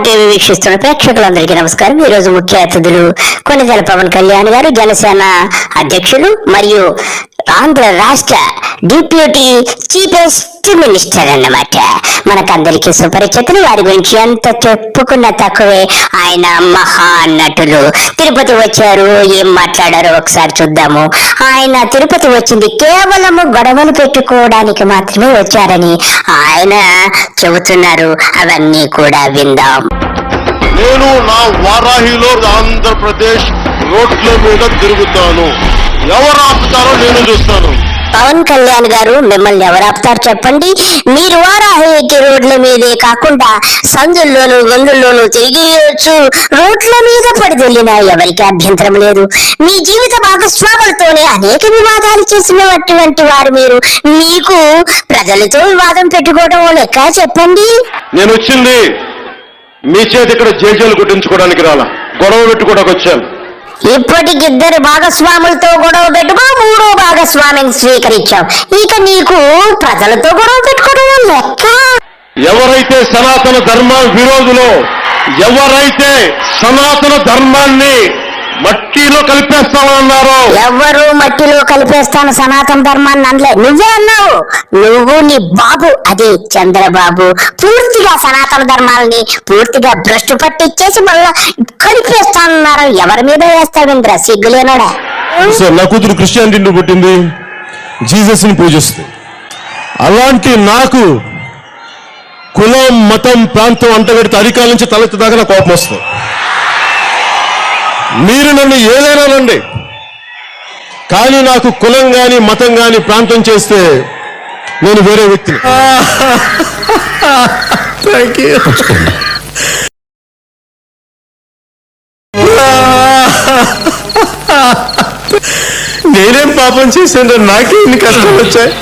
TV వీక్షిస్తున్న ప్రేక్షకులందరికీ నమస్కారం. ఈ రోజు ముఖ్య అతిథులు కొణిదెల పవన్ కళ్యాణ్ గారు, జనసేన అధ్యక్షులు మరియు ఆంధ్ర రాష్ట్ర డిప్యూటీ చీఫెస్ట్ మినిస్టర్ అన్నమాట. మనకందరికీ సుపరిచితులు. వారి గురించి ఎంత చెప్పుకున్న తక్కువే. ఆయన మహా నటులు. తిరుపతి వచ్చారు, ఏం మాట్లాడారో ఒకసారి చూద్దాము. ఆయన తిరుపతి వచ్చింది కేవలము గొడవలు పెట్టుకోవడానికి మాత్రమే వచ్చారని ఆయన చెబుతున్నారు. అవన్నీ కూడా విందాం. నేను నా వారాహిలో ఆంధ్రప్రదేశ్ రోడ్ల మీద తిరుగుతాను. ఎవరు ఆపుతారో నేను చూస్తాను. పవన్ కళ్యాణ్ గారు, మిమ్మల్ని ఎవరు ఆపుతారు చెప్పండి? మీరు వారాహికి రోడ్ల మీదే కాకుండా సందుల్లోనూ గొంతుల్లోనూ తిరిగేయచ్చు. రోడ్ల మీద పడిదెళ్ళినా ఎవరికి అభ్యంతరం లేదు. మీ జీవిత భాగస్వాములతోనే అనేక వివాదాలు చేసినటువంటి వారు మీరు. మీకు ప్రజలతో వివాదం పెట్టుకోవడం లెక్క చెప్పండి. నేను వచ్చింది మీ చేతి ఇక్కడ జేజేలు కొట్టించుకోవడానికి రాలా, గొడవ పెట్టుకోవడానికి వచ్చాను. ఇప్పటికిద్దరు భాగస్వాములతో గొడవ పెట్టుకో, మూడో భాగస్వామిని స్వీకరించావు. ఇక నీకు ప్రజలతో గొడవ పెట్టుకోవడం లెక్క. ఎవరైతే సనాతన ధర్మ విరోధులో, ఎవరైతే సనాతన ధర్మాన్ని మట్టిలో కలిపేస్తామన్నారో, ఎవరు మట్టిలో కలిపేస్తాను సనాతన ధర్మాన్ని అనలే, నువ్వే అన్నావు. నువ్వు, నీ బాబు, అదే చంద్రబాబు పూర్తిగా సనాతన ధర్మాలని పూర్తిగా భ్రష్టు పట్టిచ్చేసి మళ్ళా కలిపేస్తానన్నారు. ఎవరి మీద వేస్తావింద్ర, సిగ్గులేనాడా? నా కూతురు క్రిస్టియానిటీని పుట్టింది, జీసస్ ని పూజిస్తుంది. అలాంటి నాకు కులం, మతం, ప్రాంతం అంటగడితే అధికారుల నుంచి తలెత్తుదాకా నా కోపం వస్తుంది. మీరు నన్ను ఏదైనానండి, కానీ నాకు కులం గాని మతం గాని ప్రాంతం చేస్తే నేను వేరే వ్యక్తిని. నేనేం పాపం చేశాను, నాకే ఇన్ని కష్టాలు వచ్చాయి.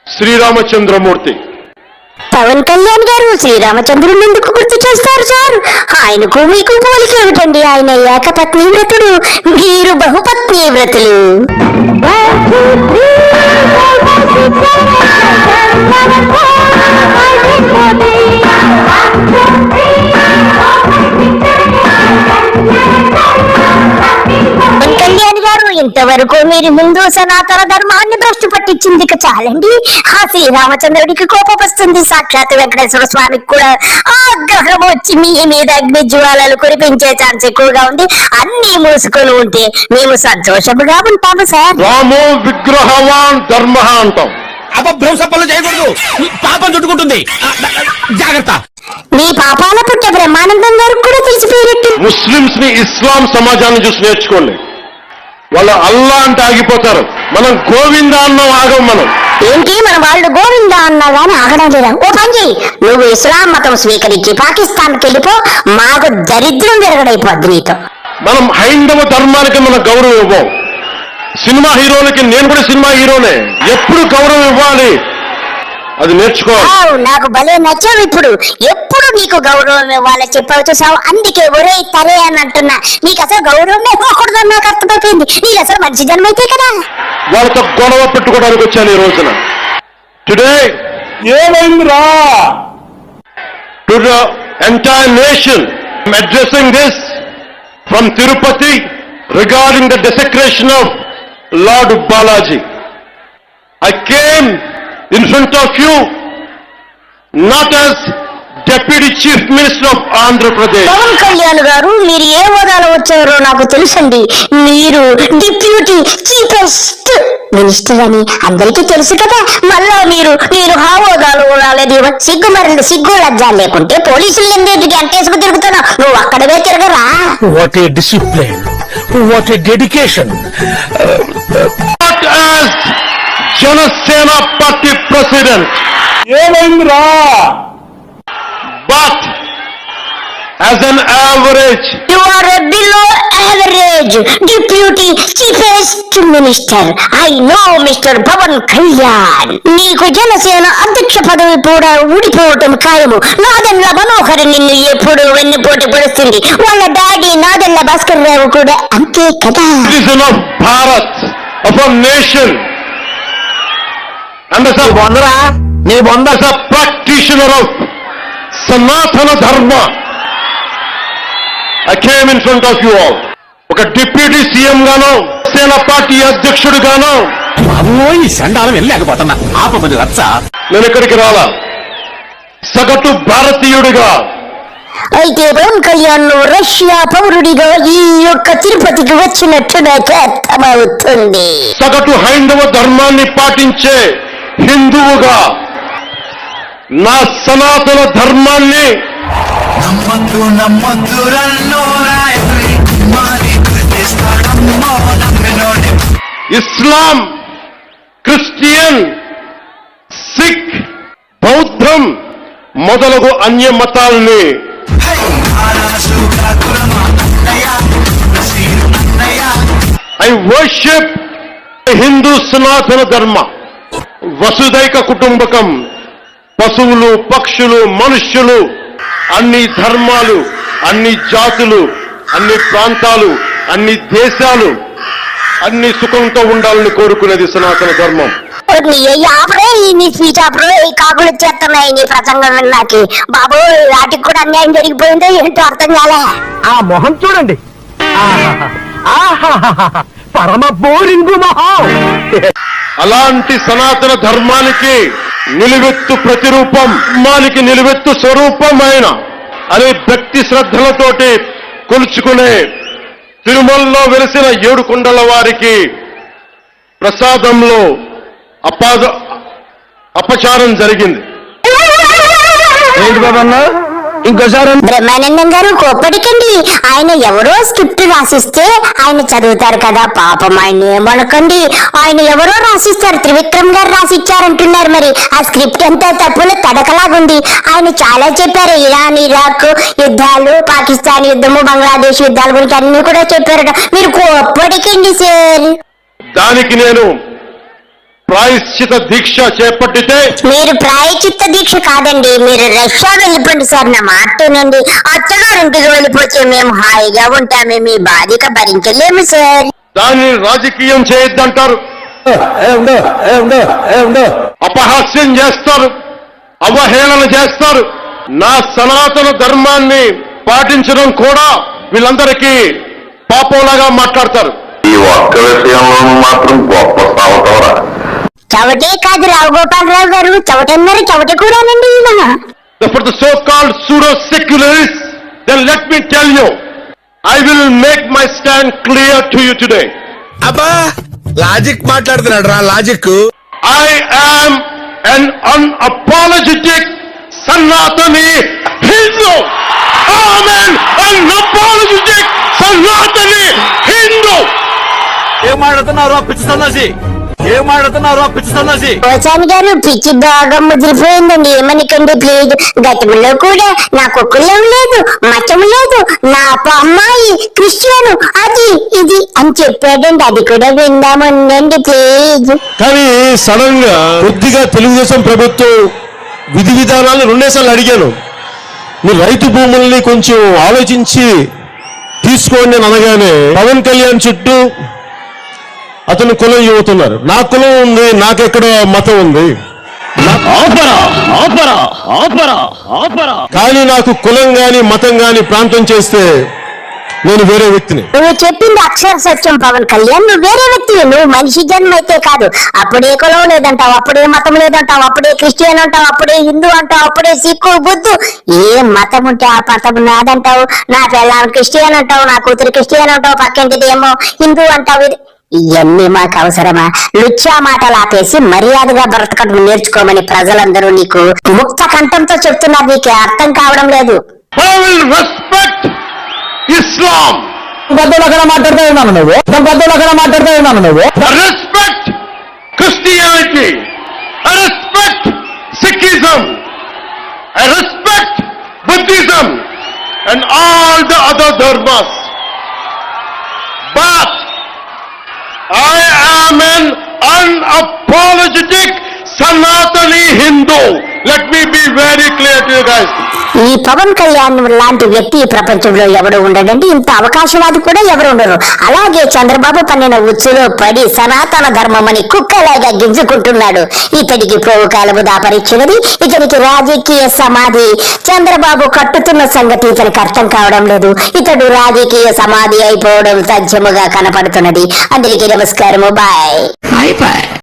శ్రీరామచంద్రమూర్తి పవన్ కళ్యాణ్ గారు శ్రీరామచంద్రుని ఎందుకు గుర్తు చేస్తారు సార్? ఆయనకు మీకు పోలిక ఏమిటండి? ఆయన ఏకపత్ని వ్రతుడు, మీరు బహుపత్ని వ్రతులు. కళ్యాణ్ గారు, ఇంతవరకు మీరు హిందూ సనాతన ధర్మాన్ని భ్రష్టు పట్టించింది. ఇక చాలండి. ఆ శ్రీరామచంద్రుడికి కోపం వస్తుంది. సాక్షాత్ వెంకటేశ్వర స్వామికి కూడా ఆగ్రహం వచ్చి మీ మీద అగ్ని జ్వాలలు కురిపించే ఛాన్స్ ఎక్కువగా ఉంది. అన్ని మూసుకొని ఉంటే మేము సంతోషముగా ఉంటాము సార్. రామో విగ్రహవాన్ ధర్మ అంటాం. అపభ్రంశ పనులు చేయకూడదు, పాపం చుట్టుకుంటుంది, జాగ్రత్త. మీ పాపాల పుట్ట బ్రహ్మానందం గారికి కూడా తెలిసిపోయినట్టు. ముస్లింస్ ని ఇస్లాం సమాజాన్ని చూసి నేర్చుకోండి. వాళ్ళు అల్లా అంటే ఆగిపోతారు, మనం గోవింద అన్నం ఆగం. మనం ఏంటి, మన వాళ్ళు గోవిందా అన్నా గానీ ఆగడం లేదా? ఓ పని చెయ్యి, నువ్వు ఇస్లాం మతం స్వీకరించి పాకిస్తాన్కి వెళ్ళిపో, మాకు దరిద్రం విరగడైపోద్ది నీతో. మనం హైందవ ధర్మానికి మన గౌరవం ఇవ్వం. సినిమా హీరోలకి నేను కూడా సినిమా హీరోనే, ఎప్పుడు గౌరవం ఇవ్వాలి అది నేర్చుకోవాలి. నాకు భలే నచ్చావు. ఇప్పుడు ఎప్పుడు నీకు గౌరవం ఇవ్వాలని చెప్పావు చూసావు. అందుకే ఒరే తరే అని అంటున్నా. నీకు అసలు గౌరవం ఇవ్వకూడదని నాకు అర్థమైపోయింది. నీకు అసలు మంచి జన్మైతే కదా. వాళ్ళతో గొడవ పెట్టుకోవడానికి వచ్చాను ఈ రోజున. టుడే ఏమైందిరా? To the entire nation I'm addressing this from Tirupati regarding the desecration of Lord Balaji. I came in front of you not as Deputy Chief Minister of Andhra Pradesh. Pawan Kalyan గారు, మీరు ఏ హోదాలో వచ్చారో నాకు తెలుసండి. మీరు డిప్యూటీ చీఫెస్ట్ మినిస్టర్ అని అందరికీ తెలుసు కదా. మళ్ళా మీరు ఆ హోదాలో రాలేదు. సిగ్గు లజ్జా లేకుంటే పోలీసులు ఎందుకు అంటేసుకు తిరుగుతున్నావు? నువ్వు అక్కడవే తిరగరా? What a discipline, what a dedication. Not as Janasena Party President, ఏమైందిరా? but as an average. You are a below average deputy chiefest minister. I know Mr. Pawan Kalyan. నీకు జనసేన అధ్యక్ష పదవి కూడా ఊడిపోవటం ఖాయము. నాదెండ్ల మనోహర్ నిన్ను ఎప్పుడు వెన్నుపోటు పడుస్తుంది. వాళ్ళ డాడీ నాదెండ్ల భాస్కర్ రావు కూడా అంతే కదా. Citizen of Bharat, of a nation, and as a practitioner of Sanatana Dharma, I came in front of you all. ఒక డిప్యూటీ సీఎం గాను, సేన పార్టీ అధ్యక్షుడుగాను ఈ సండాలం వెళ్ళలేకపోతున్నా ఆపమని రచ్చ. నేను ఇక్కడికి రాలా. సగటు భారతీయుడిగా, అయితే పవన్ కళ్యాణ్ రష్యా పౌరుడిగా ఈ యొక్క తిరుపతికి వచ్చినట్టు నాకు అర్థమవుతుంది. సగటు హైందవ ధర్మాన్ని పాటించే హిందువుగా నా సనాతన ధర్మాన్ని నమ్మద్దు నమ్మద్దు రన్నో రాయత్రి కుమారి కృతిస్తాడమ్మో నమ్మినోడి ఇస్లాం, క్రిస్టియన్, సిక్, బౌద్ధం మొదలగు అన్య మతాల్ని హై ఆరాసు కాకురమా నన్నయ్య నసీరు నన్నయ్య ఐ వర్షిప్ హిందూ సనాతన ధర్మ. వసుదైక కుటుంబకం. పశువులు, పక్షులు, మనుష్యులు, అన్ని ధర్మాలు, అన్ని జాతులు, అన్ని ప్రాంతాలు, అన్ని దేశాలు అన్ని సుఖంతో ఉండాలని కోరుకునేది సనాతన ధర్మం. ఆపరే నీ స్పీచ్ ఆపరే, ఈ కాకులు వచ్చేస్తున్నాయి నీ ప్రసంగం విన్నాకి. బాబు వాటికి కూడా అన్యాయం జరిగిపోయిందో ఏంటో అర్థం కాలే. ఆ మొహం చూడండి, పరమ బోరింగు మొహం. అలాంటి సనాతన ధర్మానికి నిలువెత్తు ప్రతిరూపం, ధర్మానికి నిలువెత్తు స్వరూపమైన అనే భక్తి శ్రద్ధలతోటి కొలుచుకునే తిరుమలలో వెలిసిన 7 కొండల వారికి ప్రసాదంలో అపచారం జరిగింది. ఏంటి బాబన్నా ఇంకోసారి? బ్రహ్మానందం గారు కోప్పడికండి. ఆయన ఎవరో స్క్రిప్ట్ రాసిస్తే ఆయన చదువుతారు కదా, పాపం ఆయన ఏమనకండి. ఆయన ఎవరో రాసిస్తారు, త్రివిక్రమ్ గారు రాసిచ్చారంటున్నారు. మరి ఆ స్క్రిప్ట్ ఎంత తప్పులో తడకలాగుంది. ఆయన చాలా చెప్పారు, ఇరాన్ ఇరాక్ యుద్ధాలు, పాకిస్తాన్ యుద్ధము, బంగ్లాదేశ్ యుద్ధాల గురించి అన్ని కూడా చెప్పారట. మీరు కోప్పడికండి సార్. దానికి నేను ప్రాయశ్చిత దీక్ష చేపట్టితే, మీరు ప్రాయచిత్త దీక్ష కాదండి, మీరు రష్యా వెళ్ళిపోండి సార్. నా మాటనండి, అత్తగారింటికి వెళ్ళిపోతే మేము హాయిగా ఉంటామే, మీ బాధ్యత భరించలేము సార్. దాన్ని రాజకీయం చేయొద్దంటారు, అపహాస్యం చేస్తారు, అవహేళన చేస్తారు. నా సనాతన ధర్మాన్ని పాటించడం కూడా వీళ్ళందరికీ పాపంలాగా మాట్లాడతారు. ఈ ఒక్క విషయంలో మాత్రం గొప్ప సావటవరా. చవటే కాదు రావు గోపాలరావు గారు, చవటన్నారు, చవట కూడానండి ఈయన. For the so-called pseudo-secularists, then let me tell you, I will make my stand clear to you today. అబ్బా లాజిక్ మాట్లాడుతున్నాడు రా logic. I am an unapologetic Sanatani Hindu. I am an unapologetic Sanatani Hindu. ఏం మాట్లాడుతున్నారో పిచ్చి సన్నాసి, ఏం మాట్లాడుతున్నారో పిచ్చి సన్నాసి. పోచాని గారు పిచ్చి బాగా ముదిరిపోయిందండి, ఏమనికండి ప్లీజ్. గతంలో కూడా నా కుక్కలం లేదు, మచ్చం లేదు, నా అమ్మాయి క్రిస్టియను, అది ఇది అని చెప్పాడండి. అది కూడా విందామండి ప్లీజ్. కానీ సడన్ గా కొద్దిగా తెలుగుదేశం ప్రభుత్వం విధి విధానాలను 2 సార్లు అడిగాను. మీరు రైతు భూముల్ని కొంచెం ఆలోచించి తీసుకోండి అని అనగానే పవన్ కళ్యాణ్ చుట్టూ అతను కులం చెబుతున్నారు. నా కులం ఉంది, నాకెక్కడ మతం ఉంది, కానీ నాకు కులం గాని మతం గాని ప్రాంతం చేస్తే నేను వేరే వ్యక్తిని. నువ్వు చెప్పింది అక్షర సత్యం పవన్ కళ్యాణ్. నువ్వు వేరే వ్యక్తివి, నువ్వు మనిషి జన్మ అయితే కాదు. అప్పుడే కులం లేదంటావు, అప్పుడే మతం లేదంటావు, అప్పుడే క్రిస్టియన్ అంటావు, అప్పుడే హిందూ అంటావు, అప్పుడే సిక్కు బుద్ధు, ఏ మతం ఉంటే ఆ మతం నాదంటావు. నా పిల్లలు క్రిస్టియన్ అంటావు, నా కూతురు క్రిస్టియన్ అంటావు, పక్కింటిది ఏమో హిందూ అంటావు. ఇవన్నీ మాకు అవసరమా? లుచ్చా మాటలు ఆపేసి మర్యాదగా బ్రతకడం నేర్చుకోమని ప్రజలందరూ నీకు ముక్త కంఠంతో చెప్తున్నారు. నీకు అర్థం కావడం లేదు. I will respect Islam. అక్కడ మాట్లాడుతూ ఉన్నాను నువ్వు, అక్కడ మాట్లాడుతూ ఉన్నాను నువ్వు. I respect Christianity. I respect Sikhism. I respect Buddhism and all the other dharmas. But I am an unapologetic Sanatani Hindu. Let me be very clear to you guys. ఈ పవన్ కళ్యాణ్ లాంటి వ్యక్తి ఈ ప్రపంచంలో ఎవరు ఉండడండి. ఇంత అవకాశవాది కూడా ఎవరు ఉండరు. అలాగే చంద్రబాబు పన్నిన ఉచ్చులో పడి సనాతన ధర్మం అని కుక్కలాగా గింజుకుంటున్నాడు. ఇతడికి పోవుకాలము దాపరిచ్చినది, ఇతనికి రాజకీయ సమాధి చంద్రబాబు కట్టుతున్న సంగతి ఇతనికి అర్థం కావడం లేదు. ఇతడు రాజకీయ సమాధి అయిపోవడం తథ్యముగా కనపడుతున్నది. అందరికీ నమస్కారము. బాయ్.